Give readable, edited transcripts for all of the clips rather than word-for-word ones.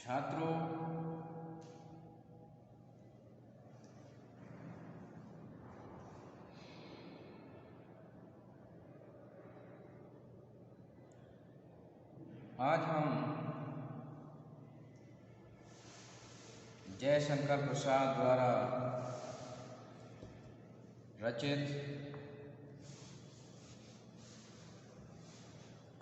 छात्रों, आज हम जयशंकर प्रसाद द्वारा रचित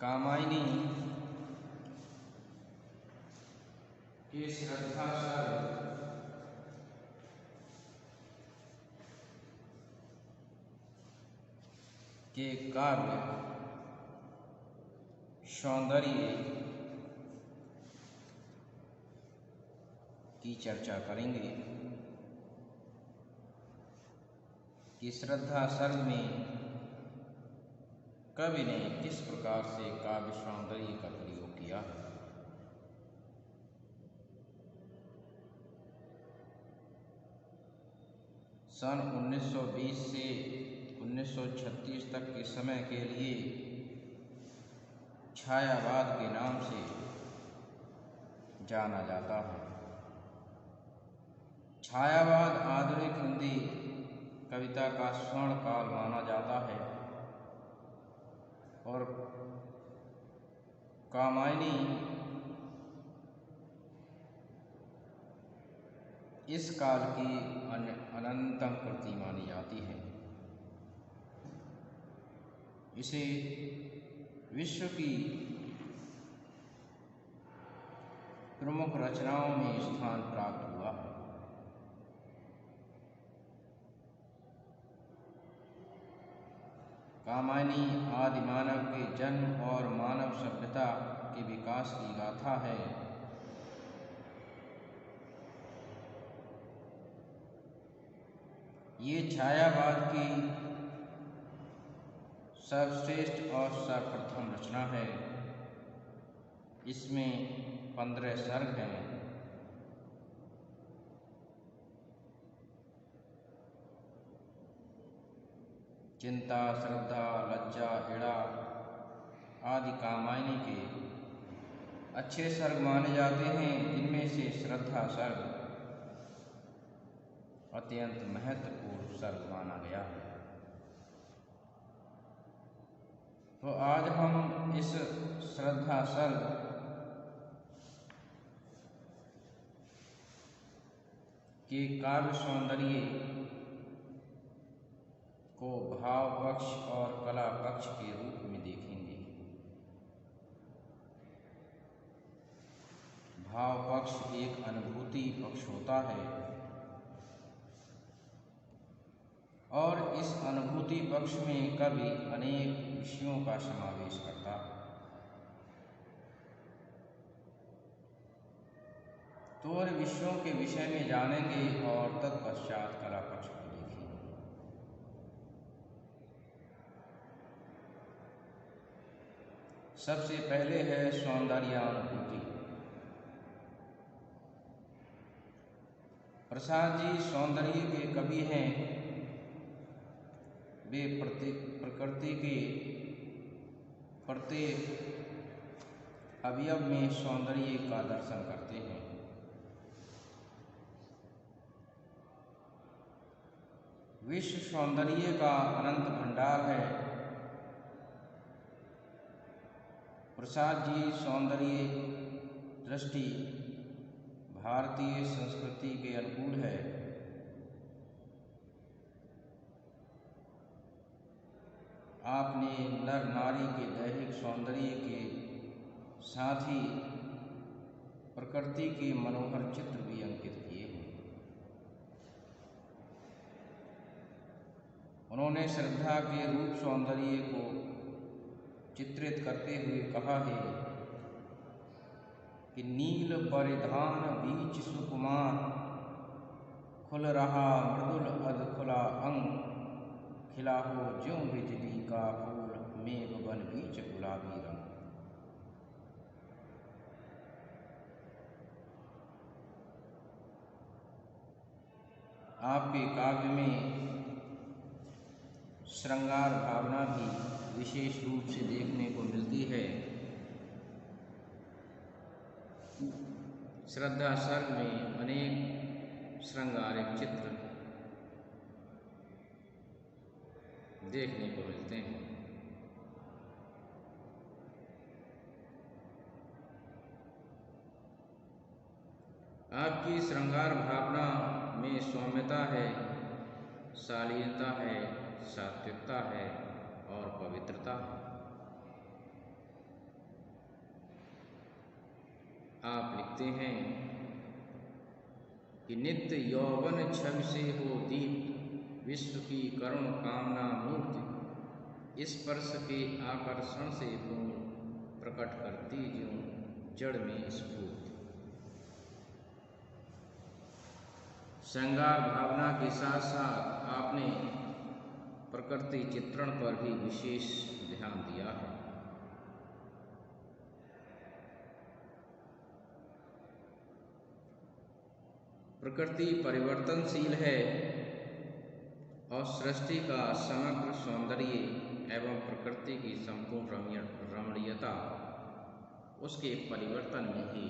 कामायनी के श्रद्धा सर्ग के काव्य सौंदर्य की चर्चा करेंगे कि श्रद्धा सर्ग में कवि ने किस प्रकार से काव्य सौंदर्य का प्रयोग किया है। सन 1920 से 1936 तक के समय के लिए छायावाद के नाम से जाना जाता है। छायावाद आधुनिक हिंदी कविता का स्वर्ण काल माना जाता है और कामायनी इस काल की अनंतम कृति मानी जाती है। इसे विश्व की प्रमुख रचनाओं में स्थान प्राप्त हुआ है। कामायनी आदि मानव के जन्म और मानव सभ्यता के विकास की गाथा है। ये छायावाद की सर्वश्रेष्ठ और सर्वप्रथम रचना है। इसमें 15 सर्ग हैं। चिंता, श्रद्धा, लज्जा, इड़ा आदि कामायनी के अच्छे सर्ग माने जाते हैं, जिनमें से श्रद्धा सर्ग अत्यंत महत्वपूर्ण सर्ग माना गया है। तो आज हम इस श्रद्धा सर्ग के काव्य सौंदर्य को भाव पक्ष और कला पक्ष के रूप में देखेंगे। भाव पक्ष एक अनुभूति पक्ष होता है और इस अनुभूति पक्ष में कवि अनेक विषयों का समावेश करता है। तो उन विषयों के विषय में जानेंगे और तत्पश्चात कला पक्ष को देखेंगे। सबसे पहले है सौंदर्यानुभूति। प्रसाद जी सौंदर्य के कवि हैं। वे प्रकृति के प्रत्येक अवयव में सौंदर्य का दर्शन करते हैं। विश्व सौंदर्य का अनंत भंडार है। प्रसाद जी सौंदर्य दृष्टि भारतीय संस्कृति के अनुकूल है। आपने नर नारी के दैहिक सौंदर्य के साथ ही प्रकृति के मनोहर चित्र भी अंकित किए हैं। उन्होंने श्रद्धा के रूप सौंदर्य को चित्रित करते हुए कहा है कि नील परिधान बीच सुकुमार, खुल रहा मृदुल अधखुला अंग, खिला हो ज्यों बिजली का फूल, मेघ बन बीच गुलाबी रंग। आपके काव्य में श्रृंगार भावना भी विशेष रूप से देखने को मिलती है। श्रद्धा सर्ग में अनेक श्रृंगारिक चित्र देखने को मिलते हैं। आपकी श्रृंगार भावना में सौम्यता है, शालीनता है, सात्विकता है और पवित्रता है। आप लिखते हैं कि नित्य यौवन छवि से हो दीप्त विश्व की करुण कामना मूर्ति, स्पर्श के आकर्षण से पूर्ण प्रकट करती ज्यों जड़ में स्फूर्ति। श्रृंगार भावना के साथ साथ आपने प्रकृति चित्रण पर भी विशेष ध्यान दिया है। प्रकृति परिवर्तनशील है और सृष्टि का समग्र सौंदर्य एवं प्रकृति की संपूर्ण रमणीयता उसके परिवर्तन में ही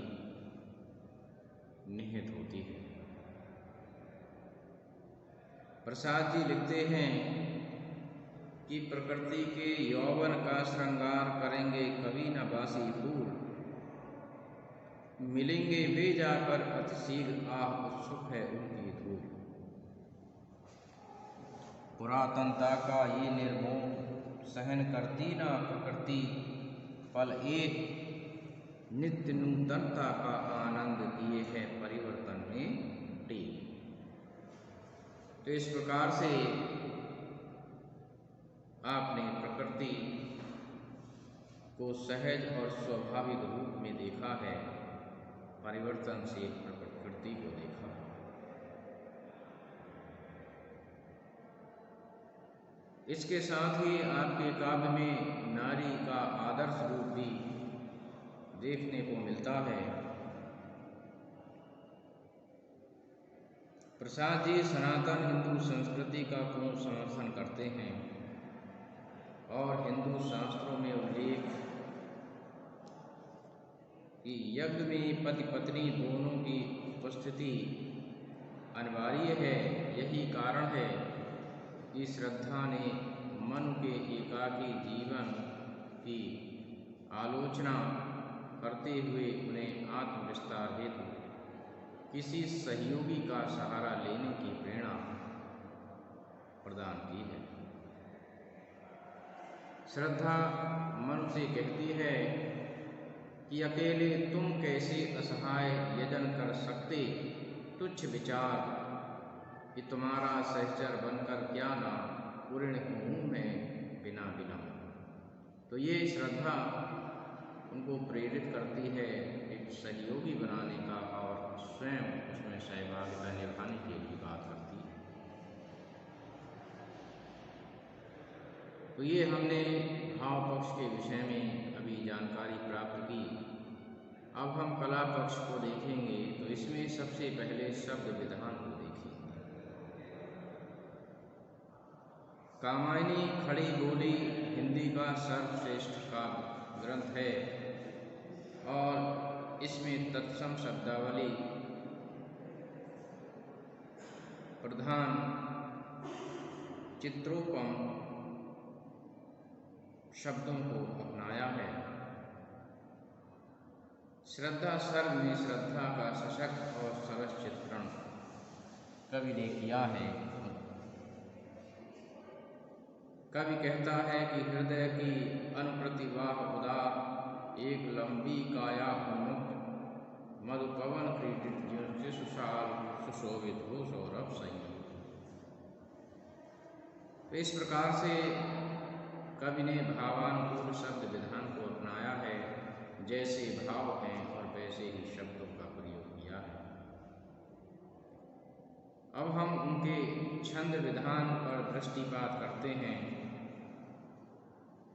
निहित होती है। प्रसाद जी लिखते हैं कि प्रकृति के यौवन का श्रृंगार करेंगे कभी न बासी फूल, मिलेंगे वे जाकर अतिशीघ्र आह उत्सुक है उनकी धूल। पुरातनता का ये निर्मोह सहन करती ना प्रकृति, पल एक नित्य नूतनता का आनंद किए है परिवर्तन में टेक। तो इस प्रकार से आपने प्रकृति को सहज और स्वाभाविक रूप में देखा है, परिवर्तनशील प्रकृति को देखा है। इसके साथ ही आपके काव्य में नारी का आदर्श रूप भी देखने को मिलता है। प्रसाद जी सनातन हिंदू संस्कृति का पूर्ण समर्थन करते हैं और हिंदू शास्त्रों में उल्लेख कि यज्ञ में पति पत्नी दोनों की उपस्थिति अनिवार्य है। यही कारण है कि श्रद्धा ने मन के एकाकी जीवन की आलोचना करते हुए उन्हें आत्मविस्तार हेतु किसी सहयोगी का सहारा लेने की प्रेरणा प्रदान की है। श्रद्धा मन से कहती है कि अकेले तुम कैसे असहाय यजन कर सकते, तुच्छ विचार कि तुम्हारा सहचर बनकर क्या ना पूर्ण हूँ मैं बिना बिना। तो ये श्रद्धा उनको प्रेरित करती है एक सहयोगी बनाने का और स्वयं उसमें सहभागिता निभाने के लिए बात करती है। तो ये हमने भाव पक्ष के विषय में अभी जानकारी प्राप्त की। अब हम कला पक्ष को देखेंगे। तो इसमें सबसे पहले शब्द विधान को देखेंगे। कामायनी खड़ी बोली हिंदी का सर्वश्रेष्ठ काव्य ग्रंथ है और इसमें तत्सम शब्दावली प्रधान चित्रोपम शब्दों को अपनाया है। श्रद्धा सर्ग में श्रद्धा का सशक्त और सरस चित्रण कवि ने किया है। कवि कहता है कि हृदय की अनुप्रतिवाह उदार एक लंबी काया उन्मुक्त मधुपवन क्रीडित सुशाल सुशोभित हो सौरभ संयुक्त। तो इस प्रकार से कवि ने भावानुकूल शब्द विधान को अपनाया है। जैसे भाव हैं और वैसे ही शब्दों का प्रयोग किया है। अब हम उनके छंद विधान पर दृष्टिपात करते हैं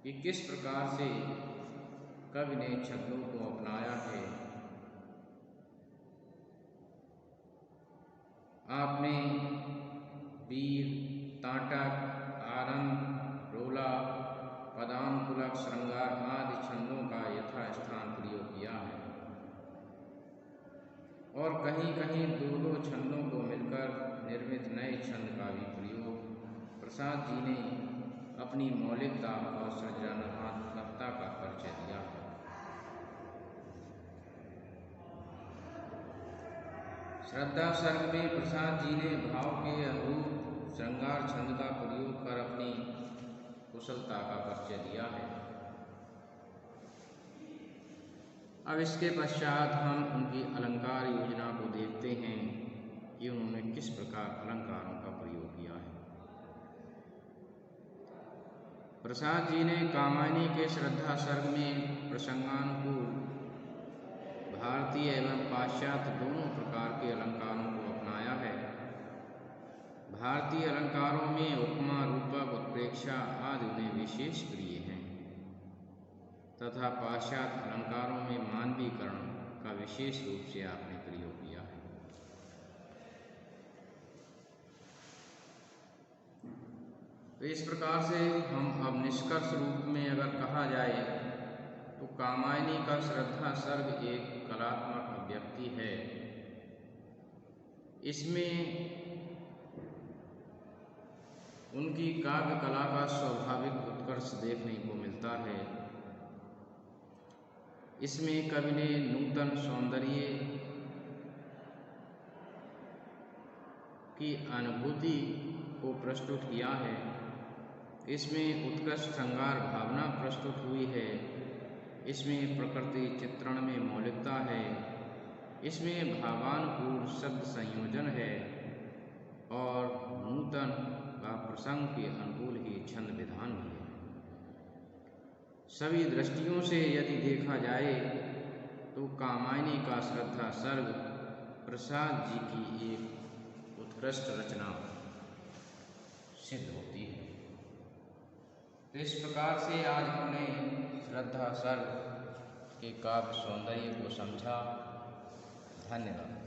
कि किस प्रकार से कवि ने छंदों को अपनाया है। आपने वीर, ताटक, आनंद, रोला, पदानुकूलक, श्रृंगार आदि छंदों का यथास्थान प्रयोग किया है। कहीं कहीं दो दो छंदों को मिलकर निर्मित नए छंद का भी प्रयोग प्रसाद जी ने अपनी मौलिकता और सृजनात्मकता का परिचय दिया है। श्रद्धा सर्ग में प्रसाद जी ने भाव के अनुरूप श्रृंगार छंद का प्रयोग कर अपनी कुशलता का परिचय दिया है। अब इसके पश्चात हम उनकी अलंकार योजना को देखते हैं कि उन्होंने किस प्रकार अलंकारों का प्रयोग किया है। प्रसाद जी ने कामायनी के श्रद्धा सर्ग में प्रसंगानुकूल भारतीय एवं पाश्चात्य दोनों प्रकार के अलंकारों को अपनाया है। भारतीय अलंकारों में उपमा, रूपक, उत्प्रेक्षा आदि उन्हें विशेष प्रिय हैं तथा पाश्चात्य अलंकारों में मानवीकरण का विशेष रूप से आपने प्रयोग किया है। तो इस प्रकार से हम अब निष्कर्ष रूप में अगर कहा जाए तो कामायनी का श्रद्धा सर्ग एक कलात्मक अभिव्यक्ति है। इसमें उनकी काव्य कला का स्वाभाविक उत्कर्ष देखने को मिलता है। इसमें कवि ने नूतन सौंदर्य की अनुभूति को प्रस्तुत किया है। इसमें उत्कृष्ट श्रृंगार भावना प्रस्तुत हुई है। इसमें प्रकृति चित्रण में मौलिकता है। इसमें भावानुकूल शब्द संयोजन है और नूतन व प्रसंग के अनुकूल ही छंद विधान भी है। सभी दृष्टियों से यदि देखा जाए तो कामायनी का श्रद्धा सर्ग प्रसाद जी की एक उत्कृष्ट रचना सिद्ध होती है। तो इस प्रकार से आज हमने श्रद्धा सर्ग के काव्य सौंदर्य को समझा। धन्यवाद।